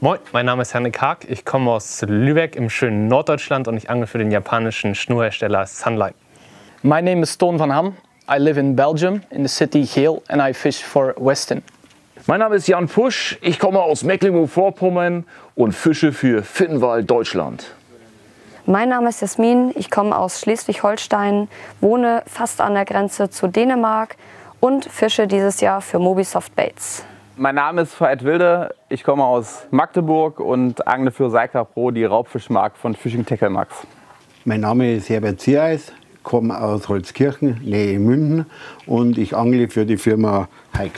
Moin, mein Name ist Henrik Haag. Ich komme aus Lübeck im schönen Norddeutschland und ich angle für den japanischen Schnurhersteller Sunline. My name is Ton van Ham. I live in Belgium, in the city Geel, and I fish for Westin. Mein Name ist Jan Pusch. Ich komme aus Mecklenburg-Vorpommern und fische für Finnwald, Deutschland. Mein Name ist Jasmin. Ich komme aus Schleswig-Holstein, wohne fast an der Grenze zu Dänemark und fische dieses Jahr für Mobisoft Baits. Mein Name ist Veit Wilde, ich komme aus Magdeburg und angle für Seika Pro, die Raubfischmarke von Fishing Tackle Max. Mein Name ist Herbert Ziereis, komme aus Holzkirchen, Nähe München und ich angle für die Firma Heix.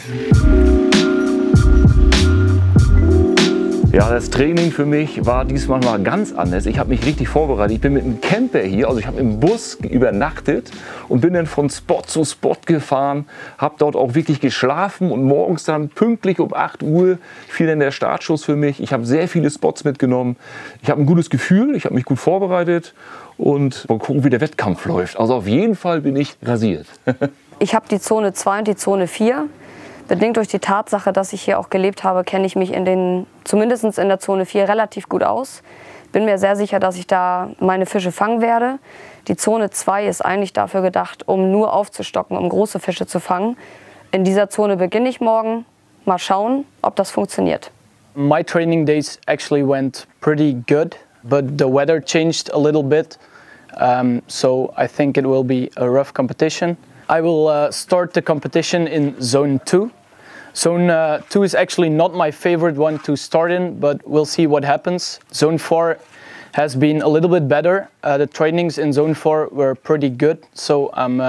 Ja, das Training für mich war diesmal mal ganz anders. Ich habe mich richtig vorbereitet. Ich bin mit einem Camper hier, also ich habe im Bus übernachtet und bin dann von Spot zu Spot gefahren, habe dort auch wirklich geschlafen und morgens dann pünktlich um 8 Uhr fiel dann der Startschuss für mich. Ich habe sehr viele Spots mitgenommen. Ich habe ein gutes Gefühl, ich habe mich gut vorbereitet und mal gucken, wie der Wettkampf läuft. Also auf jeden Fall bin ich rasiert. Ich habe die Zone 2 und die Zone 4. Bedingt durch die Tatsache, dass ich hier auch gelebt habe, kenne ich mich zumindest in der Zone 4 relativ gut aus. Bin mir sehr sicher, dass ich da meine Fische fangen werde. Die Zone 2 ist eigentlich dafür gedacht, um nur aufzustocken, um große Fische zu fangen. In dieser Zone beginne ich morgen. Mal schauen, ob das funktioniert. My training days actually went pretty good, but the weather changed a little bit. So I think it will be a rough competition. I will start the competition in Zone 2. Zone 2 is actually not my favorite one to start in, but we'll see what happens. Zone 4 has been a little bit better. The trainings in Zone 4 were pretty good, so I'm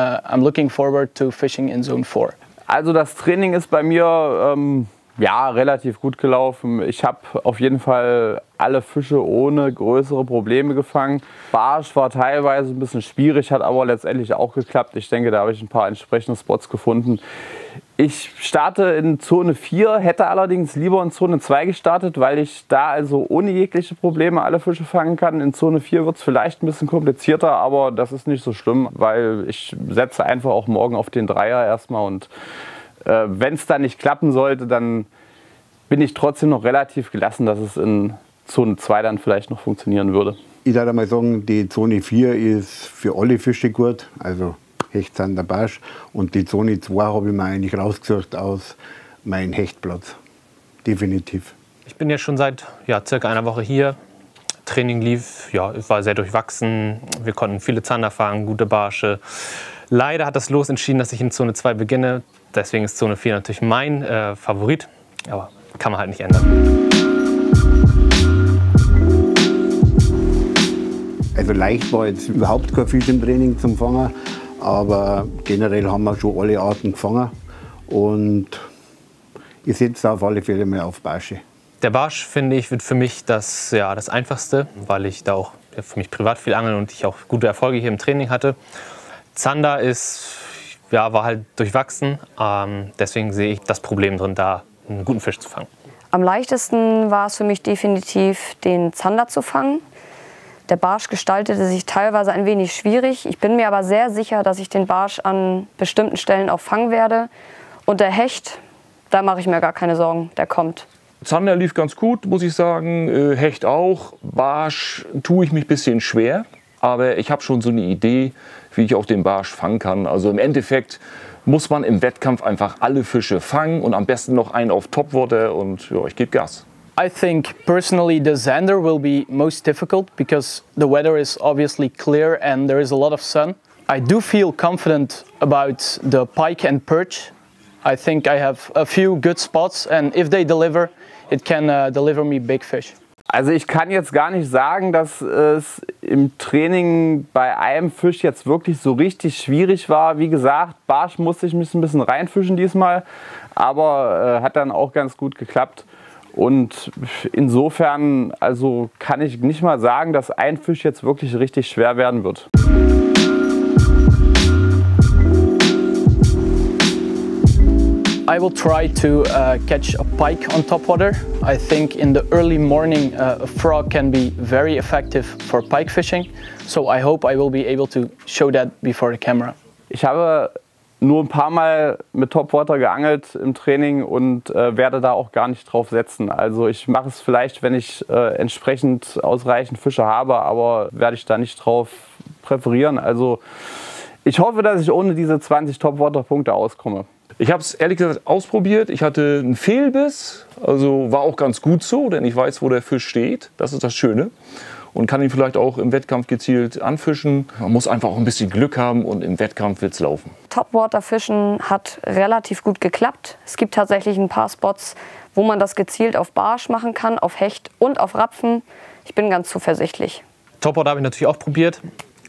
looking forward to fishing in Zone 4. Also das Training ist bei mir ja, relativ gut gelaufen. Ich habe auf jeden Fall alle Fische ohne größere Probleme gefangen. Barsch war teilweise ein bisschen schwierig, hat aber letztendlich auch geklappt. Ich denke, da habe ich ein paar entsprechende Spots gefunden. Ich starte in Zone 4, hätte allerdings lieber in Zone 2 gestartet, weil ich da also ohne jegliche Probleme alle Fische fangen kann. In Zone 4 wird es vielleicht ein bisschen komplizierter, aber das ist nicht so schlimm, weil ich setze einfach auch morgen auf den Dreier erstmal und wenn es dann nicht klappen sollte, dann bin ich trotzdem noch relativ gelassen, dass es in Zone 2 dann vielleicht noch funktionieren würde. Ich würde mal sagen, die Zone 4 ist für alle Fische gut, also Hecht, Zander, Barsch. Und die Zone 2 habe ich mir eigentlich rausgesucht aus meinem Hechtplatz. Definitiv. Ich bin jetzt schon seit circa einer Woche hier. Training lief, es war sehr durchwachsen. Wir konnten viele Zander fangen, gute Barsche. Leider hat das Los entschieden, dass ich in Zone 2 beginne. Deswegen ist Zone 4 natürlich mein Favorit, aber kann man halt nicht ändern. Also leicht war jetzt überhaupt kein Fisch im Training zum Fangen, aber generell haben wir schon alle Arten gefangen und ich setze auf alle Fälle mal auf Barsche. Der Barsch, finde ich, wird für mich das Einfachste, weil ich da auch für mich privat viel angeln und ich auch gute Erfolge hier im Training hatte. Zander war halt durchwachsen, deswegen sehe ich das Problem drin, da einen guten Fisch zu fangen. Am leichtesten war es für mich definitiv, den Zander zu fangen. Der Barsch gestaltete sich teilweise ein wenig schwierig. Ich bin mir aber sehr sicher, dass ich den Barsch an bestimmten Stellen auch fangen werde. Und der Hecht, da mache ich mir gar keine Sorgen, der kommt. Zander lief ganz gut, muss ich sagen. Hecht auch. Barsch tue ich mich ein bisschen schwer. Aber ich habe schon so eine Idee, wie ich auch den Barsch fangen kann. Also im Endeffekt muss man im Wettkampf einfach alle Fische fangen und am besten noch einen auf Topwater und ich gebe Gas. I think personally the Zander will be most difficult because the weather is obviously clear and there is a lot of sun. I do feel confident about the pike and perch. I think I have a few good spots and if they deliver, it can deliver me big fish. Also ich kann jetzt gar nicht sagen, dass es im Training bei einem Fisch jetzt wirklich so richtig schwierig war. Wie gesagt, Barsch musste ich mich ein bisschen reinfischen diesmal, aber hat dann auch ganz gut geklappt. Und insofern also kann ich nicht mal sagen, dass ein Fisch jetzt wirklich richtig schwer werden wird. I will try to catch a pike on topwater. I think in the early morning a frog can be very effective for pike fishing. So I hope I will be able to show that before the camera. Ich habe nur ein paar Mal mit Topwater geangelt im Training und werde da auch gar nicht drauf setzen. Also ich mache es vielleicht, wenn ich entsprechend ausreichend Fische habe, aber werde ich da nicht drauf präferieren. Also ich hoffe, dass ich ohne diese 20 Topwater-Punkte auskomme. Ich habe es ehrlich gesagt ausprobiert. Ich hatte einen Fehlbiss, also war auch ganz gut so, denn ich weiß, wo der Fisch steht. Das ist das Schöne. Und kann ihn vielleicht auch im Wettkampf gezielt anfischen. Man muss einfach auch ein bisschen Glück haben und im Wettkampf wird es laufen. Topwater-Fischen hat relativ gut geklappt. Es gibt tatsächlich ein paar Spots, wo man das gezielt auf Barsch machen kann, auf Hecht und auf Rapfen. Ich bin ganz zuversichtlich. Topwater habe ich natürlich auch probiert.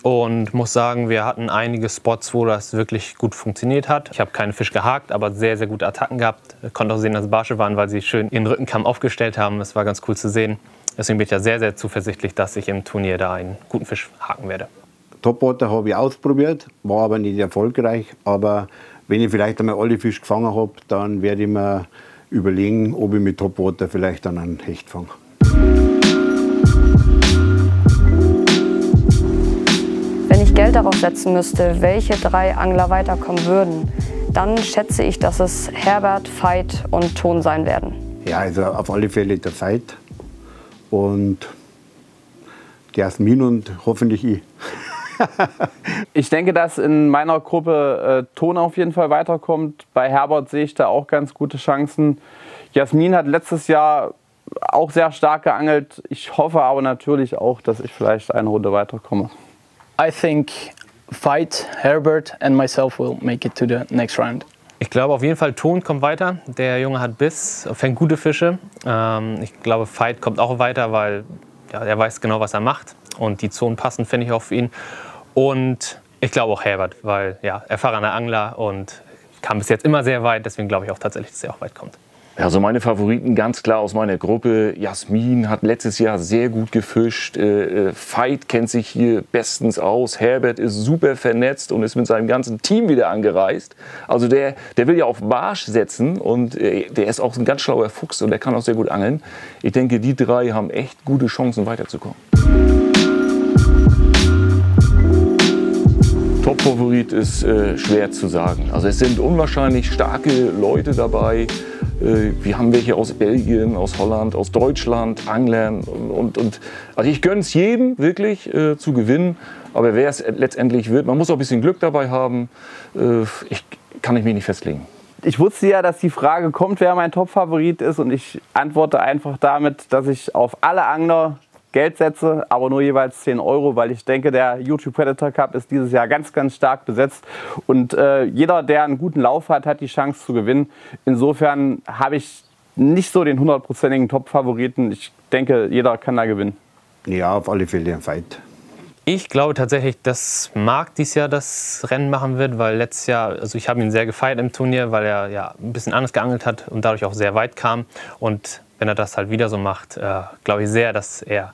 Und muss sagen, wir hatten einige Spots, wo das wirklich gut funktioniert hat. Ich habe keinen Fisch gehakt, aber sehr, sehr gute Attacken gehabt. Ich konnte auch sehen, dass es Barsche waren, weil sie schön ihren Rückenkamm aufgestellt haben. Das war ganz cool zu sehen. Deswegen bin ich ja sehr, sehr zuversichtlich, dass ich im Turnier da einen guten Fisch haken werde. Topwater habe ich ausprobiert, war aber nicht erfolgreich. Aber wenn ich vielleicht einmal alle Fische gefangen habe, dann werde ich mir überlegen, ob ich mit Topwater vielleicht dann einen Hecht fange. Wenn ich Geld darauf setzen müsste, welche 3 Angler weiterkommen würden, dann schätze ich, dass es Herbert, Veit und Ton sein werden. Ja, also auf alle Fälle der Veit und der Jasmin und hoffentlich ich. Ich denke, dass in meiner Gruppe Ton auf jeden Fall weiterkommt. Bei Herbert sehe ich da auch ganz gute Chancen. Jasmin hat letztes Jahr auch sehr stark geangelt. Ich hoffe aber natürlich auch, dass ich vielleicht eine Runde weiterkomme. I think Veit, Herbert and myself will make it to the next round. Ich glaube auf jeden Fall, Ton kommt weiter. Der Junge hat Biss, fängt gute Fische. Ich glaube, Veit kommt auch weiter, weil ja, er weiß genau, was er macht. Und die Zonen passen, finde ich, auch für ihn. Und ich glaube auch Herbert, weil ja, erfahrener Angler und kam bis jetzt immer sehr weit. Deswegen glaube ich auch tatsächlich, dass er auch weit kommt. Also meine Favoriten ganz klar aus meiner Gruppe. Jasmin hat letztes Jahr sehr gut gefischt. Veit kennt sich hier bestens aus. Herbert ist super vernetzt und ist mit seinem ganzen Team wieder angereist. Also der will ja auf Barsch setzen und der ist auch ein ganz schlauer Fuchs und der kann auch sehr gut angeln. Ich denke, die 3 haben echt gute Chancen weiterzukommen. Top-Favorit ist schwer zu sagen. Also es sind unwahrscheinlich starke Leute dabei. Wir haben welche aus Belgien, aus Holland, aus Deutschland, Anglern und also ich gönne es jedem wirklich zu gewinnen, aber wer es letztendlich wird, man muss auch ein bisschen Glück dabei haben, kann ich mich nicht festlegen. Ich wusste ja, dass die Frage kommt, wer mein Top-Favorit ist und ich antworte einfach damit, dass ich auf alle Angler Geld setze, aber nur jeweils 10 €, weil ich denke, der YouTube Predator Cup ist dieses Jahr ganz, ganz stark besetzt und jeder, der einen guten Lauf hat, hat die Chance zu gewinnen. Insofern habe ich nicht so den 100%igen Top-Favoriten. Ich denke, jeder kann da gewinnen. Ja, auf alle Fälle ein Veit. Ich glaube tatsächlich, dass Marc dieses Jahr das Rennen machen wird, weil letztes Jahr, also ich habe ihn sehr gefeiert im Turnier, weil er ja ein bisschen anders geangelt hat und dadurch auch sehr weit kam. Und wenn er das halt wieder so macht, glaube ich sehr, dass er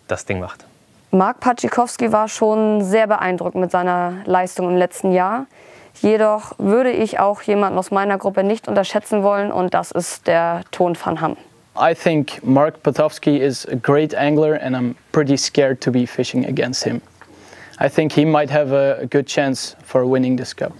das Ding macht. Marc Paczykowski war schon sehr beeindruckend mit seiner Leistung im letzten Jahr. Jedoch würde ich auch jemanden aus meiner Gruppe nicht unterschätzen wollen und das ist der Ton van Ham. I think Mark Patowski is a great angler and I'm pretty scared to be fishing against him. I think he might have a good chance for winning this cup.